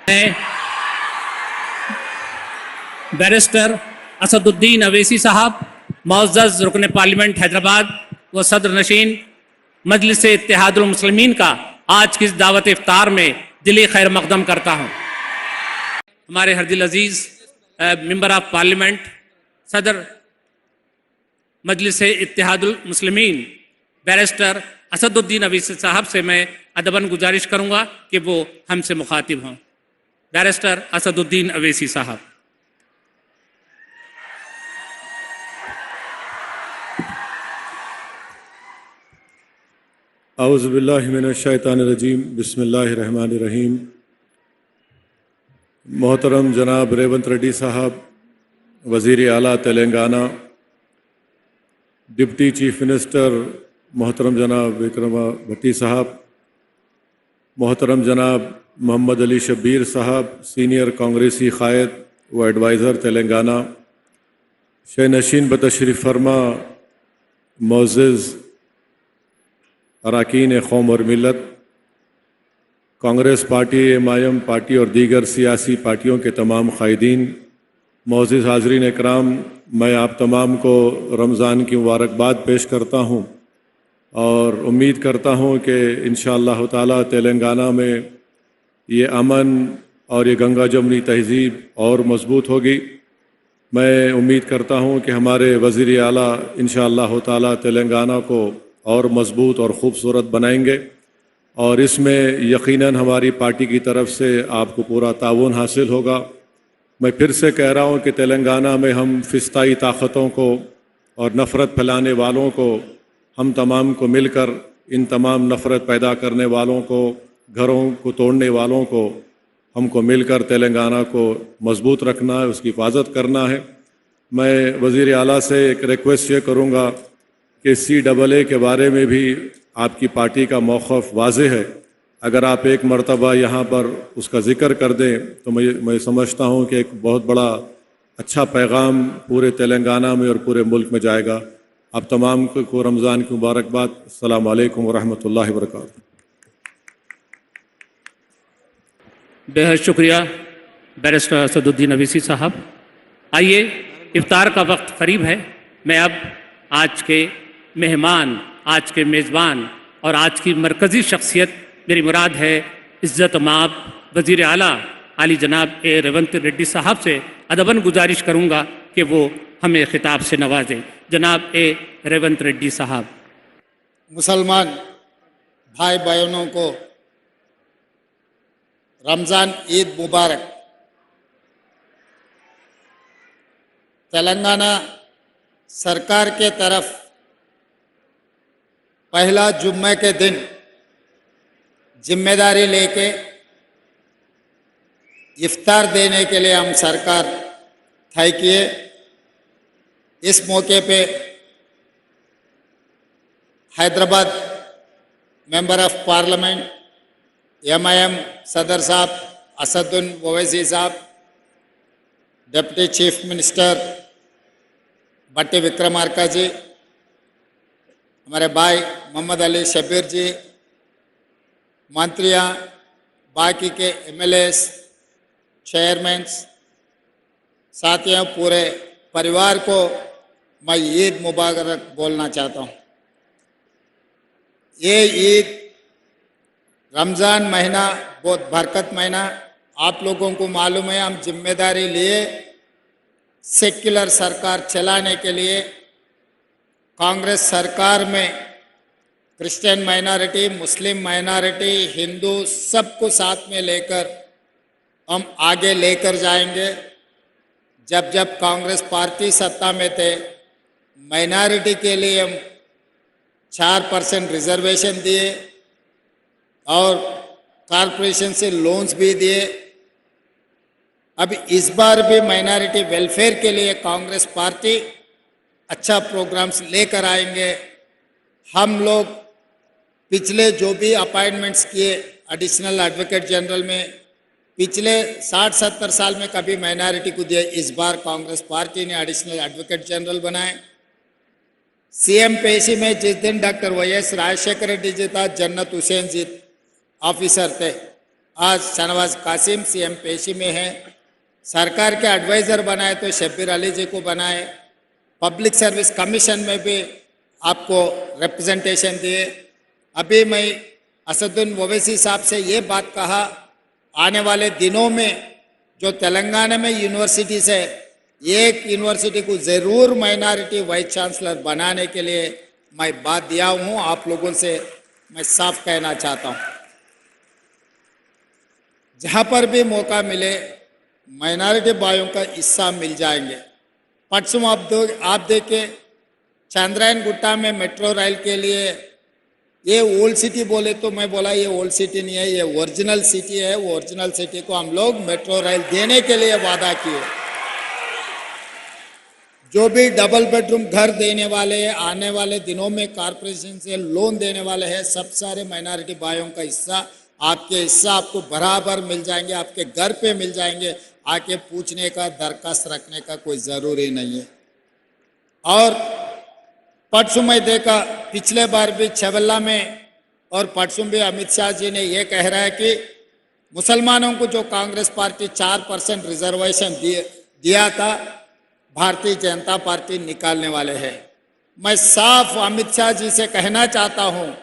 मैं बैरिस्टर असदुद्दीन अवैसी साहब, मुअज़्ज़ज़ रुकन पार्लियामेंट हैदराबाद व सदर नशीन मजलिस इत्तेहादुल मुस्लिमीन का आज की इस दावत इफ्तार में दिली खैर मकदम करता हूँ। हमारे हरदिल अजीज़ मेंबर ऑफ पार्लियामेंट सदर मजलिस इत्तेहादुल मुस्लिमीन बैरिस्टर असदुद्दीन अवैसी साहब से मैं अदबन गुजारिश करूँगा कि वो हमसे मुखातिब हों। बैरिस्टर असदुद्दीन अवैसी साहब। औज़ु बिल्लाहि मिनश शैतानिर रजीम, बिस्मिल्लाहिर रहीम। मोहतरम जनाब रेवंत रेड्डी साहब, वज़ीर आला तेलंगाना, डिप्टी चीफ मिनिस्टर मोहतरम जनाब विक्रम भट्टी साहब, मोहतरम जनाब मोहम्मद अली शब्बीर साहब, सीनियर कांग्रेसी क़ायद व एडवाइज़र तेलंगाना, शे नशीन बतशरीफ़ फरमा मोअज़्ज़ज़ अरकान कौम और मिलत, कांग्रेस पार्टी, एमआईएम पार्टी और दीगर सियासी पार्टियों के तमाम क़ायदीन, मोअज़्ज़ज़ हाज़रीन इकराम, मैं आप तमाम को रमज़ान की मुबारकबाद पेश करता हूँ और उम्मीद करता हूँ कि इंशाअल्लाह ताला तेलंगाना में ये अमन और ये गंगा जमुनी तहज़ीब और मज़बूत होगी। मैं उम्मीद करता हूँ कि हमारे वज़ीर आला इंशाअल्लाह ताला तेलंगाना को और मज़बूत और ख़ूबसूरत बनाएंगे और इसमें यकीनन हमारी पार्टी की तरफ से आपको पूरा ताउन हासिल होगा। मैं फिर से कह रहा हूँ कि तेलंगाना में हम फ़िस्ताई ताकतों को और नफ़रत फैलाने वालों को, हम तमाम को मिलकर इन तमाम नफ़रत पैदा करने वालों को, घरों को तोड़ने वालों को, हमको मिलकर तेलंगाना को मज़बूत रखना है, उसकी हिफाजत करना है। मैं वज़ीर आला से एक रिक्वेस्ट ये करूँगा कि CAA के बारे में भी आपकी पार्टी का मौक़िफ़ वाज़ेह है। अगर आप एक मरतबा यहाँ पर उसका ज़िक्र कर दें तो मैं समझता हूँ कि एक बहुत बड़ा अच्छा पैगाम पूरे तेलंगाना में और पूरे मुल्क में जाएगा। आप तमाम को रमज़ान की मुबारकबाद। अस्सलामु अलैकुम व रहमतुल्लाहि व बरकातुहू। बेहद शुक्रिया बैरिस्टर असदुद्दीन अवैसी साहब। आइए, इफ्तार का वक्त करीब है। मैं अब आज के मेहमान, आज के मेज़बान और आज की मरकज़ी शख्सियत, मेरी मुराद है इज़्ज़त माब वज़ीर आला आली जनाब रेवंत रेड्डी साहब से अदबन गुजारिश करूँगा कि वो हमें खिताब से नवाजें। जनाब रेवंत रेड्डी साहब। मुसलमान भाई बहनों को रमज़ान ईद मुबारक। तेलंगाना सरकार के तरफ पहला जुम्मे के दिन जिम्मेदारी लेके इफ्तार देने के लिए हम सरकार तय किए। इस मौके पे Hyderabad member of parliament MIM सदर साहब असदुद्दीन ओवैसी साहब, डिप्टी चीफ मिनिस्टर भट्टी विक्रमार्का जी, हमारे भाई मोहम्मद अली शब्बीर जी, मंत्रियाँ, बाकी के MLAs, चेयरमैन्स, साथियों, पूरे परिवार को मैं ईद मुबारक बोलना चाहता हूँ। ये ईद रमज़ान महीना बहुत बरकत महीना, आप लोगों को मालूम है। हम जिम्मेदारी लिए सेक्युलर सरकार चलाने के लिए कांग्रेस सरकार में क्रिश्चियन माइनॉरिटी, मुस्लिम माइनॉरिटी, हिंदू सबको साथ में लेकर हम आगे लेकर जाएंगे। जब जब कांग्रेस पार्टी सत्ता में थे, माइनॉरिटी के लिए हम 4% रिजर्वेशन दिए और कॉरपोरेशन से लोन्स भी दिए। अब इस बार भी माइनॉरिटी वेलफेयर के लिए कांग्रेस पार्टी अच्छा प्रोग्राम्स लेकर आएंगे। हम लोग पिछले जो भी अपॉइंटमेंट्स किए एडिशनल एडवोकेट जनरल में, पिछले 60-70 साल में कभी माइनॉरिटी को दिए, इस बार कांग्रेस पार्टी ने एडिशनल एडवोकेट जनरल बनाए। CM पेशी में जिस दिन डॉक्टर YS राजशेखर रेड्डी जी था, जन्नत हुसैन जी ऑफिसर थे। आज शहनवाज कासिम सीएम पेशी में है, सरकार के एडवाइज़र बनाए तो शब्बीर अली जी को बनाए, पब्लिक सर्विस कमीशन में भी आपको रिप्रेजेंटेशन दिए। अभी मैं असदुद्दीन ओवैसी साहब से ये बात कहा, आने वाले दिनों में जो तेलंगाना में यूनिवर्सिटीज़ है, एक यूनिवर्सिटी को ज़रूर माइनॉरिटी वाइस चांसलर बनाने के लिए मैं बात दिया हूँ। आप लोगों से मैं साफ कहना चाहता हूँ, जहाँ पर भी मौका मिले माइनॉरिटी भाइयों का हिस्सा मिल जाएंगे। परसों आप देखे चांद्रायन गुट्टा में मेट्रो रेल के लिए ये ओल्ड सिटी बोले तो मैं बोला ये ओल्ड सिटी नहीं है, ये ओरिजिनल सिटी है। वो ओरिजिनल सिटी को हम लोग मेट्रो रेल देने के लिए वादा किए। जो भी डबल बेडरूम घर देने वाले हैं, आने वाले दिनों में कॉरपोरेशन से लोन देने वाले हैं, सब सारे माइनॉरिटी भाइयों का हिस्सा आपको बराबर मिल जाएंगे, आपके घर पे मिल जाएंगे। आके पूछने का, दरखास्त रखने का कोई ज़रूरी नहीं है। और परसों मैं देखा, पिछले बार भी छवल्ला में और परसों भी अमित शाह जी ने ये कह रहा है कि मुसलमानों को जो कांग्रेस पार्टी 4% रिजर्वेशन दिया था, भारतीय जनता पार्टी निकालने वाले हैं। मैं साफ अमित शाह जी से कहना चाहता हूँ,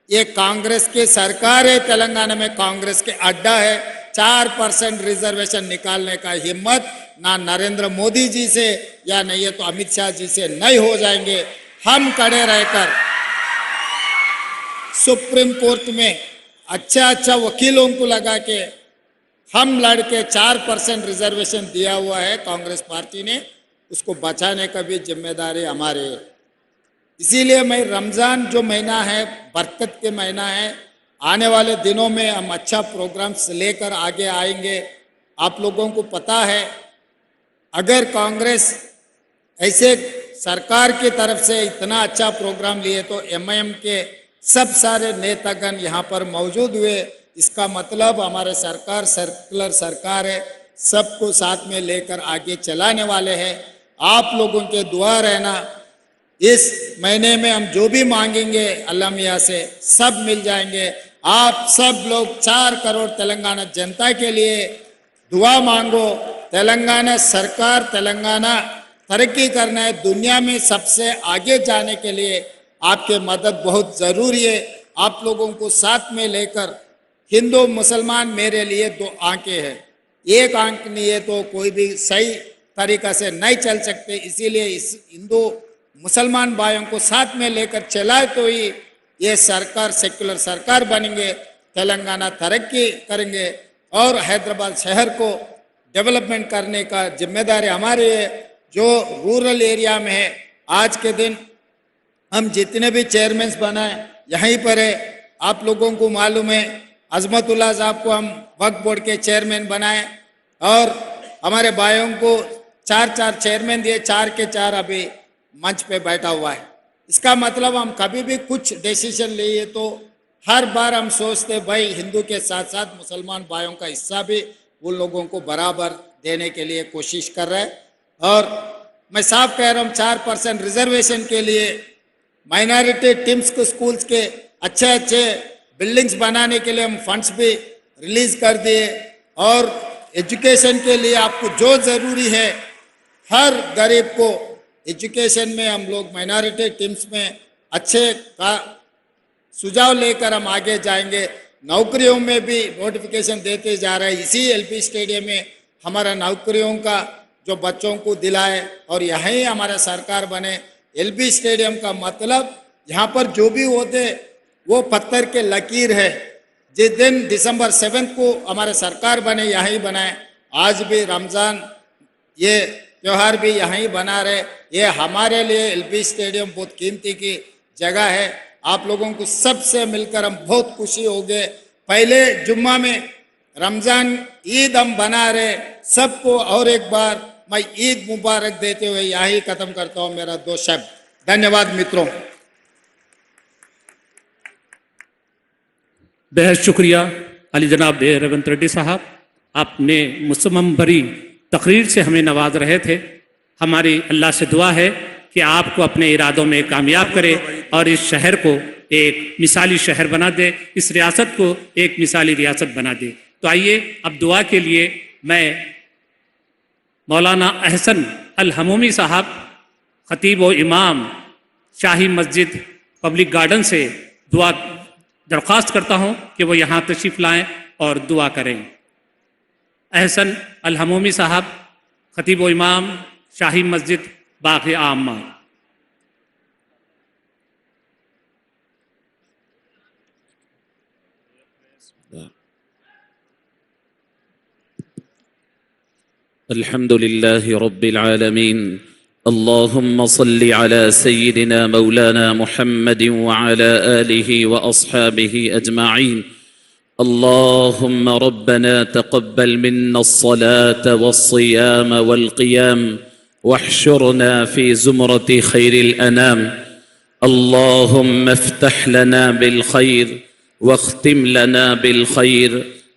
ये कांग्रेस की सरकार है, तेलंगाना में कांग्रेस के अड्डा है। 4% रिजर्वेशन निकालने का हिम्मत ना नरेंद्र मोदी जी से या नहीं है तो अमित शाह जी से नहीं हो जाएंगे। हम खड़े रहकर सुप्रीम कोर्ट में अच्छा वकीलों को लगा के हम लड़के 4% रिजर्वेशन दिया हुआ है कांग्रेस पार्टी ने, उसको बचाने का भी जिम्मेदारी हमारे है। इसीलिए मैं रमज़ान जो महीना है, बरकत के महीना है, आने वाले दिनों में हम अच्छा प्रोग्राम्स लेकर आगे आएंगे। आप लोगों को पता है, अगर कांग्रेस ऐसे सरकार की तरफ से इतना अच्छा प्रोग्राम लिए तो एमआईएम के सब सारे नेतागण यहाँ पर मौजूद हुए। इसका मतलब हमारे सरकार सर्कुलर सरकार है, सबको साथ में लेकर आगे चलाने वाले हैं। आप लोगों के दुआ रहना, इस महीने में हम जो भी मांगेंगे अल्लाह मियाँ से सब मिल जाएंगे। आप सब लोग 4 करोड़ तेलंगाना जनता के लिए दुआ मांगो। तेलंगाना सरकार, तेलंगाना तरक्की करना है, दुनिया में सबसे आगे जाने के लिए आपके मदद बहुत ज़रूरी है। आप लोगों को साथ में लेकर, हिंदू मुसलमान मेरे लिए 2 आंखें हैं, एक आंख नहीं है तो कोई भी सही तरीका से नहीं चल सकते। इसीलिए इस हिंदू मुसलमान भाइयों को साथ में लेकर चलाए तो ही ये सरकार सेक्युलर सरकार बनेंगे, तेलंगाना तरक्की करेंगे और हैदराबाद शहर को डेवलपमेंट करने का जिम्मेदारी हमारी है। जो रूरल एरिया में है, आज के दिन हम जितने भी चेयरमैन बनाए यहीं पर है। आप लोगों को मालूम है, अजमतुल्लाह साहब को हम वक्फ बोर्ड के चेयरमैन बनाए और हमारे भाइयों को 4 चेयरमैन दिए, 4 के 4 अभी मंच पे बैठा हुआ है। इसका मतलब हम कभी भी कुछ डिसीजन लिए तो हर बार हम सोचते भाई हिंदू के साथ साथ मुसलमान भाइयों का हिस्सा भी उन लोगों को बराबर देने के लिए कोशिश कर रहे हैं। और मैं साफ कह रहा हूँ, 4% रिजर्वेशन के लिए माइनॉरिटी टीम्स को स्कूल्स के अच्छे बिल्डिंग्स बनाने के लिए हम फंड्स भी रिलीज कर दिए। और एजुकेशन के लिए आपको जो ज़रूरी है, हर गरीब को एजुकेशन में हम लोग माइनॉरिटी टीम्स में अच्छे का सुझाव लेकर हम आगे जाएंगे। नौकरियों में भी नोटिफिकेशन देते जा रहे हैं। इसी एलपी स्टेडियम में हमारा नौकरियों का जो बच्चों को दिलाए और यहीं हमारा सरकार बने। एलपी स्टेडियम का मतलब यहाँ पर जो भी होते वो पत्थर के लकीर है। जिस दिन दिसंबर 7 को हमारे सरकार बने यहीं बनाए, आज भी रमज़ान ये त्यौहार भी यहीं बना रहे। ये हमारे लिए एलपी स्टेडियम बहुत कीमती की जगह है। आप लोगों को सबसे मिलकर हम बहुत खुशी हो गए। पहले जुम्मा में रमज़ान ईद हम बना रहे सबको, और एक बार मैं ईद मुबारक देते हुए यही खत्म करता हूँ मेरा 2 शब्द। धन्यवाद मित्रों। बेहद शुक्रिया अली जनाब रेवंत रेड्डी साहब, आपने मुसम्मम भरी तकरीर से हमें नवाज रहे थे। हमारी अल्लाह से दुआ है कि आपको अपने इरादों में कामयाब करे और इस शहर को एक मिसाली शहर बना दे, इस रियासत को एक मिसाली रियासत बना दे। तो आइए अब दुआ के लिए मैं मौलाना अहसन अल हमूमी साहब, खतीब व इमाम शाही मस्जिद पब्लिक गार्डन से दुआ दरख्वास्त करता हूँ कि वो यहाँ तशरीफ़ लाएँ और दुआ करें। अहसन अल हमूमी साहब, खतीब व इमाम शाही मस्जिद बाग़ आमा। अल्हम्दुलिल्लाहि रब्बिल आलमीन। अल्लाहुम्मा सल्लि अला सय्यिदिना मौलाना मुहम्मदिन व अला आलिहि व अस्हाबिहि अजमाइन। अल्लाहुम्मा रब्बना तक़ब्बल मिन्ना अस्सलात वस्सियाम वल्क़ियाम वहशुरना फ़ी ज़ुमरति खैरिल अनाम। अल्लाहुम्मा इफ़्तह लना बिल खैर वख्तिम लना बिल खैर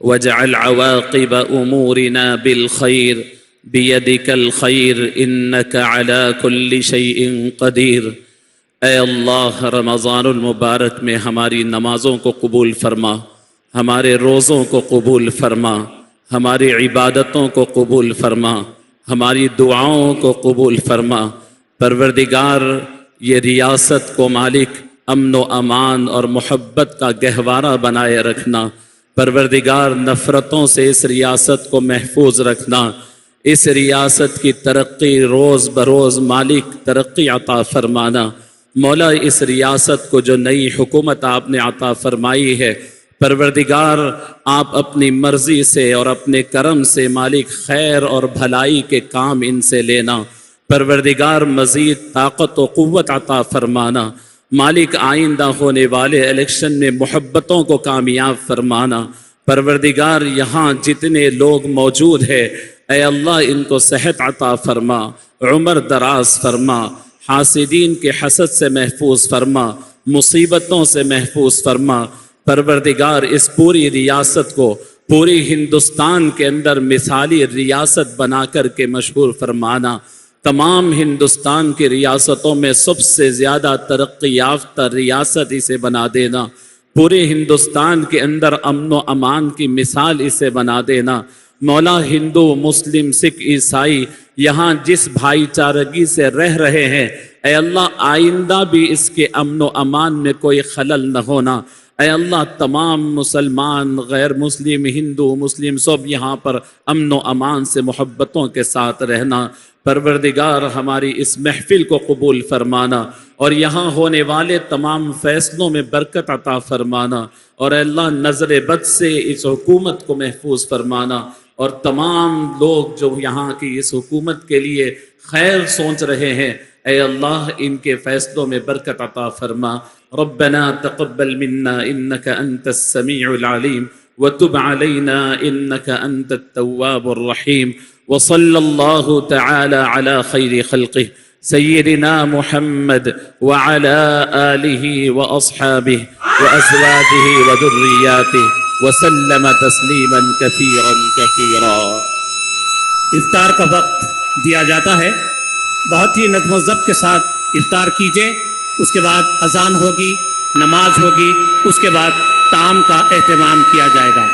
वजअल अवाक़िब उमूरिना बिल खैर बियदिकल खैर इन्नका अला कुल्लि शैइन क़दीर। ऐ अल्लाह, रमज़ानुल मुबारक में हमारी नमाज़ों को कबूल फरमा, हमारे रोज़ों को कबूल फरमा, हमारी इबादतों को कबूल फरमा, हमारी दुआओं को कबूल फरमा। परवरदिगार, ये रियासत को मालिक अमन व अमान और मोहब्बत का गहवारा बनाए रखना। परवरदिगार, नफ़रतों से इस रियासत को महफूज रखना। इस रियासत की तरक्की रोज़ बरोज़ मालिक तरक्की अता फरमाना। मौला, इस रियासत को जो नई हुकूमत आपने अता फरमाई है, परवरदिगार आप अपनी मर्ज़ी से और अपने करम से मालिक खैर और भलाई के काम इनसे लेना। परवरदिगार मज़ीद ताकत व क़ुव्वत अता फरमाना। मालिक आइंदा होने वाले इलेक्शन में मोहब्बतों को कामयाब फरमाना। परवरदिगार, यहाँ जितने लोग मौजूद हैं, ऐ अल्लाह इनको सेहत अता फरमा, उम्र दराज फरमा, हासिदीन के हसद से महफूज फरमा, मुसीबतों से महफूज फरमा। परवरदिगार, इस पूरी रियासत को पूरी हिंदुस्तान के अंदर मिसाली रियासत बना कर के मशहूर फरमाना। तमाम हिंदुस्तान की रियासतों में सबसे ज़्यादा तरक्की याफ्ता रियासत इसे बना देना। पूरे हिंदुस्तान के अंदर अमन व अमान की मिसाल इसे बना देना। मौला, हिंदू मुस्लिम सिख ईसाई यहाँ जिस भाईचारगी से रह रहे हैं, ऐ अल्लाह आइंदा भी इसके अमन व अमान में कोई खलल न होना। ऐ अल्लाह, तमाम मुसलमान गैर मुस्लिम हिंदू मुस्लिम सब यहाँ पर अमन व अमान से मोहब्बतों के साथ रहना। परवरदिगार, हमारी इस महफिल को कबूल फरमाना और यहाँ होने वाले तमाम फ़ैसलों में बरकत अता फरमाना। और अल्लाह, नज़र बद से इस हुकूमत को महफूज फरमाना और तमाम लोग जो यहाँ की इस हुकूमत के लिए खैर सोच रहे हैं, ऐ अल्लाह इनके फ़ैसलों में बरकत अता फरमा। रब्बना तक़ब्बल मिन्ना इन्नका अंतस समीउल अलीम व तुब अलैना इन्नका अंतत तव्वाबुर रहीम। व सल्लल्लाहु तआला अला खैरि खल्क़िह सय्यिदिना मुहम्मद व अला आलिहि व अस्हाबिहि व अज़वाजिहि व दुर्रियातिहि व सल्लम तस्लीमन कसीरन कसीरा। इफ्तार का वक्त दिया जाता है, बहुत ही नज़्म व ज़ब्त के साथ इफ्तार कीजिए। उसके बाद अजान होगी, नमाज होगी, उसके बाद ताम का एहतमाम किया जाएगा।